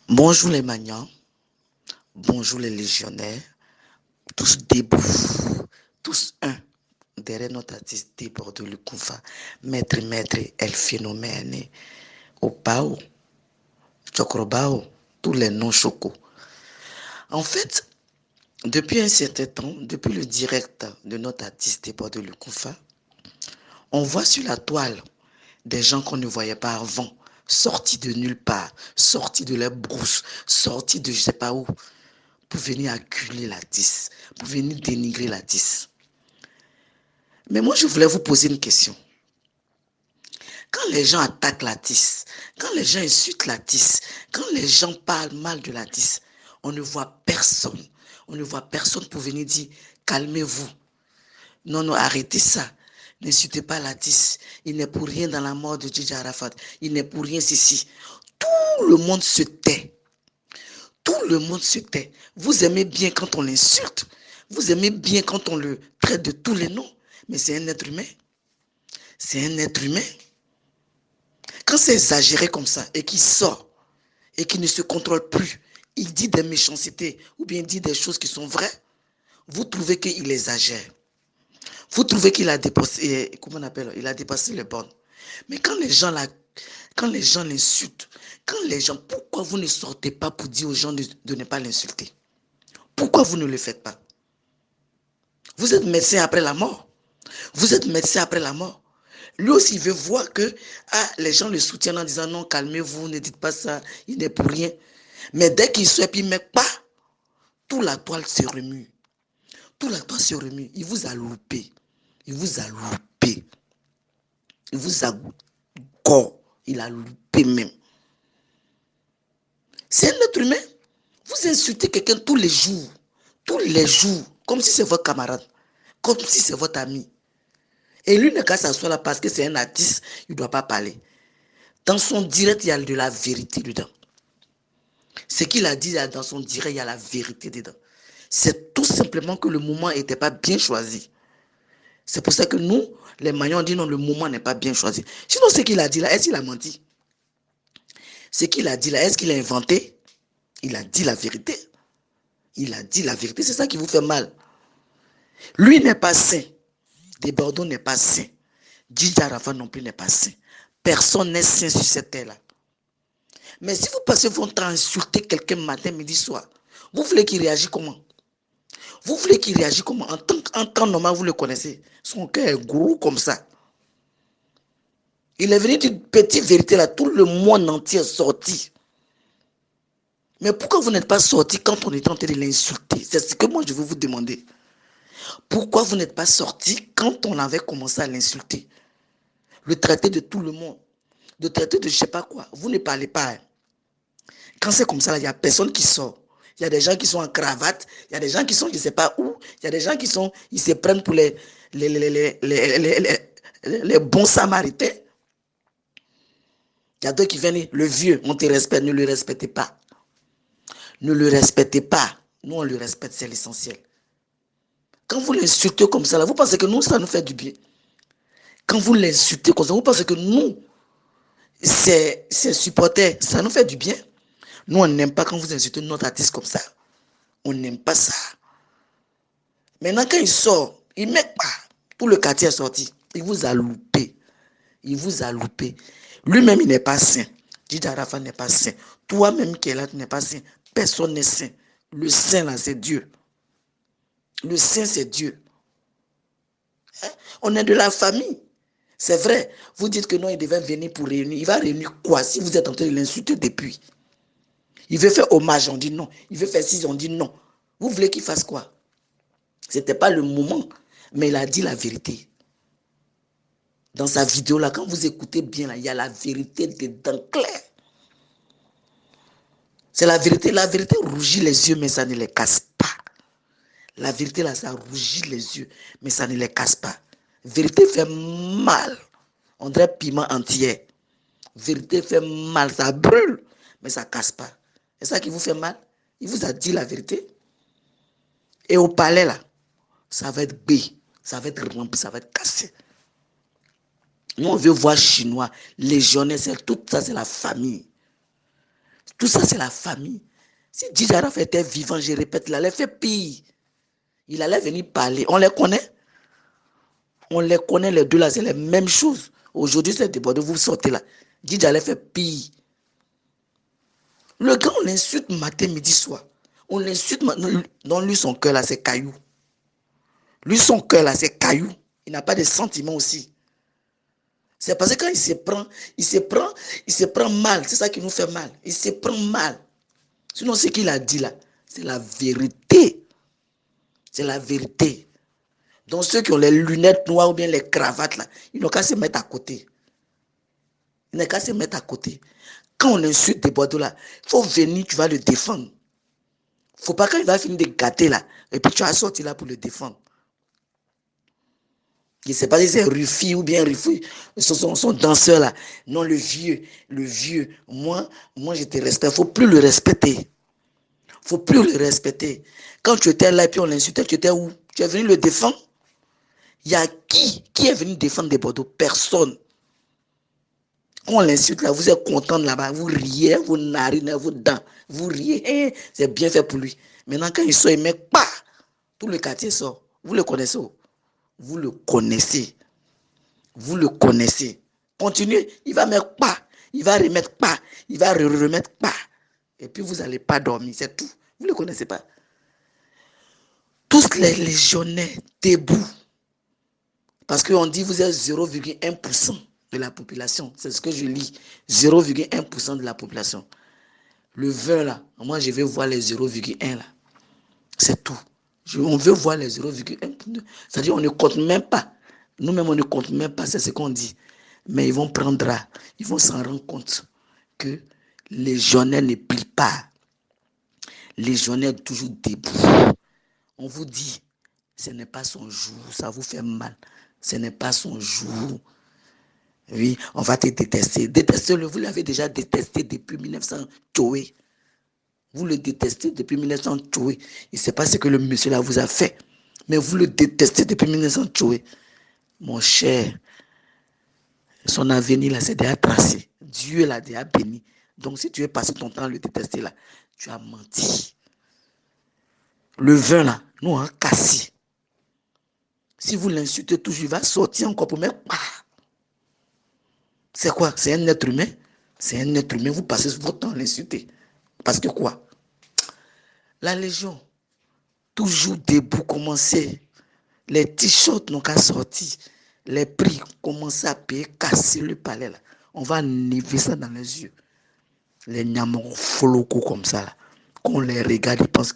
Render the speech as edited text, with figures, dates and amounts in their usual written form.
Bonjour les magnans, bonjour les légionnaires, tous debout, tous un, derrière notre artiste débordé le Koufa, maître, El Phénomène, Opao, Chokrobao, tous les noms chocos. En fait, depuis un certain temps, depuis le direct de notre artiste débordé le Koufa, on voit sur la toile des gens qu'on ne voyait pas avant, sortis de nulle part, sortis de leur brousse, sortis de je sais pas où, pour venir acculer l'artiste, pour venir dénigrer l'artiste. Mais moi, je voulais vous poser une question. Quand les gens attaquent l'artiste, quand les gens insultent l'artiste, quand les gens parlent mal de l'artiste, on ne voit personne. On ne voit personne pour venir dire calmez-vous. Non, non, arrêtez ça. N'insultez pas l'artiste. Il n'est pour rien dans la mort de Djidja Arafat. Il n'est pour rien ceci. Tout le monde se tait. Tout le monde se tait. Vous aimez bien quand on l'insulte. Vous aimez bien quand on le traite de tous les noms. Mais c'est un être humain. C'est un être humain. Quand c'est exagéré comme ça et qu'il sort et qu'il ne se contrôle plus, il dit des méchancetés ou bien il dit des choses qui sont vraies, vous trouvez qu'il exagère. Vous trouvez qu'il a dépassé, comment on appelle, il a dépassé les bornes. Mais quand les gens l'insultent, quand les gens, pourquoi vous ne sortez pas pour dire aux gens de ne pas l'insulter? Pourquoi vous ne le faites pas? Vous êtes médecin après la mort. Vous êtes médecin après la mort. Lui aussi, il veut voir que les gens le soutiennent en disant non, calmez-vous, ne dites pas ça, il n'est pour rien. Mais dès qu'il souhaite, il ne met pas, toute la toile se remue. Toute la toile se remue. Il vous a loupé. Il vous a loupé. Il vous a gore. Il a loupé même. C'est un être humain. Vous insultez quelqu'un tous les jours, comme si c'est votre camarade, comme si c'est votre ami. Et lui n'a qu'à s'asseoir là parce que c'est un artiste, il ne doit pas parler. Dans son direct, il y a de la vérité dedans. Ce qu'il a dit dans son direct, il y a la vérité dedans. C'est tout simplement que le moment n'était pas bien choisi. C'est pour ça que nous, les Mayans, on dit non, le moment n'est pas bien choisi. Sinon, ce qu'il a dit là, est-ce qu'il a menti? Ce qu'il a dit là, est-ce qu'il a inventé? Il a dit la vérité. Il a dit la vérité. C'est ça qui vous fait mal. Lui n'est pas saint. Desbordeaux n'est pas saint. Djidja Arafat non plus n'est pas saint. Personne n'est saint sur cette terre-là. Mais si vous passez votre temps à insulter quelqu'un matin, midi, soir, vous voulez qu'il réagisse comment? Vous voulez qu'il réagisse comment? En temps normal, vous le connaissez. Son cœur est gros comme ça. Il est venu d'une petite vérité là, tout le monde entier est sorti. Mais pourquoi vous n'êtes pas sorti quand on est en train de l'insulter? C'est ce que moi je veux vous demander. Pourquoi vous n'êtes pas sorti quand on avait commencé à l'insulter? Le traiter de tout le monde, de traiter de je ne sais pas quoi. Vous ne parlez pas. Hein. Quand c'est comme ça, il n'y a personne qui sort. Il y a des gens qui sont en cravate, il y a des gens qui sont je ne sais pas où, il y a des gens qui sont, ils se prennent pour les bons samaritains. Il y a d'autres qui viennent, le vieux, on te respecte, ne le respectez pas. Ne le respectez pas. Nous, on le respecte, c'est l'essentiel. Quand vous l'insultez comme ça, là, vous pensez que nous, ça nous fait du bien. Quand vous l'insultez comme ça, vous pensez que nous, c'est supporter, ça nous fait du bien. Nous, on n'aime pas quand vous insultez notre artiste comme ça. On n'aime pas ça. Maintenant, quand il sort, il ne met pas. Tout le quartier est sorti. Il vous a loupé. Il vous a loupé. Lui-même, il n'est pas saint. Djidja Arafat n'est pas saint. Toi-même qui es là, tu n'es pas saint. Personne n'est saint. Le saint, là, c'est Dieu. Le saint, c'est Dieu. Hein? On est de la famille. C'est vrai. Vous dites que non, il devait venir pour réunir. Il va réunir quoi si vous êtes en train de l'insulter depuis? Il veut faire hommage, on dit non. Il veut faire ci, on dit non. Vous voulez qu'il fasse quoi? Ce n'était pas le moment, mais il a dit la vérité. Dans sa vidéo là, quand vous écoutez bien, là, il y a la vérité dedans clair. C'est la vérité. La vérité rougit les yeux, mais ça ne les casse pas. La vérité là, ça rougit les yeux, mais ça ne les casse pas. Vérité fait mal. On dirait piment entier. Vérité fait mal, ça brûle, mais ça ne casse pas. C'est ça qui vous fait mal? Il vous a dit la vérité. Et au palais là, ça va être bé, ça va être rempli, ça va être cassé. Nous, on veut voir Chinois, légionnaires, tout ça, c'est la famille. Tout ça, c'est la famille. Si Djidji Araf était vivant, je répète, il allait faire pire. Il allait venir parler. On les connaît. On les connaît, les deux là, c'est les mêmes choses. Aujourd'hui, c'est débordé, vous sortez là. Djidji allait faire pire. Le gars, on l'insulte matin, midi, soir. On l'insulte, non, lui, son cœur là, c'est caillou. Lui, son cœur là, c'est caillou. Il n'a pas de sentiments aussi. C'est parce que quand il se prend mal. C'est ça qui nous fait mal. Il se prend mal. Sinon, ce qu'il a dit là, c'est la vérité. C'est la vérité. Donc, ceux qui ont les lunettes noires ou bien les cravates là, ils n'ont qu'à se mettre à côté. Ils n'ont qu'à se mettre à côté. Quand on insulte des boiteaux là, il faut venir, tu vas le défendre. Il ne faut pas quand il va finir de gâter là, et puis tu vas sortir là pour le défendre. Je ne sais pas si c'est Rufi ou bien Rufi, son danseur là. Non, le vieux. Moi, je te respecte. Il ne faut plus le respecter. Il ne faut plus le respecter. Quand tu étais là et puis on l'insultait, tu étais où? Tu es venu le défendre? Il y a qui est venu défendre des Bordeaux? Personne. Quand on l'insulte là, vous êtes content là-bas, vous riez, vous narinez, vos dents, vous riez, c'est bien fait pour lui. Maintenant, quand il sort, il met pas, tout le quartier sort. Vous le connaissez? Vous le connaissez. Vous le connaissez. Continuez, il va mettre pas, il va remettre pas, il va remettre pas. Et puis vous n'allez pas dormir, c'est tout. Vous ne le connaissez pas. Tous les légionnaires debout. Parce qu'on dit vous êtes 0,1% de la population. C'est ce que je lis. 0,1% de la population. Le 20 là, moi je vais voir les 0,1 là. C'est tout. On veut voir les 0,1. C'est-à-dire on ne compte même pas. Nous-mêmes on ne compte même pas, c'est ce qu'on dit. Mais ils vont ils vont s'en rendre compte que les jeunes ne plient pas. Les jeunes toujours debout. On vous dit, ce n'est pas son jour, ça vous fait mal. Ce n'est pas son jour. Oui, on va te détester. Détestez-le, vous l'avez déjà détesté depuis 1900. Vous le détestez depuis 1900. Il ne sait pas ce que le monsieur là vous a fait. Mais vous le détestez depuis 1900. Mon cher, son avenir là, c'est déjà tracé. Dieu l'a déjà béni. Donc si tu es passé ton temps à le détester là, tu as menti. Le vin là, nous on a cassé. Si vous l'insultez toujours, il va sortir encore pour mettre. C'est quoi? C'est un être humain. C'est un être humain. Vous passez votre temps à l'insulter. Parce que quoi? La Légion, toujours debout, commencer. Les t-shirts n'ont qu'à sortir. Les prix commencent à payer, casser le palais là. On va niveler ça dans les yeux. Les nyamons folocos comme ça là. Qu'on les regarde, ils pensent que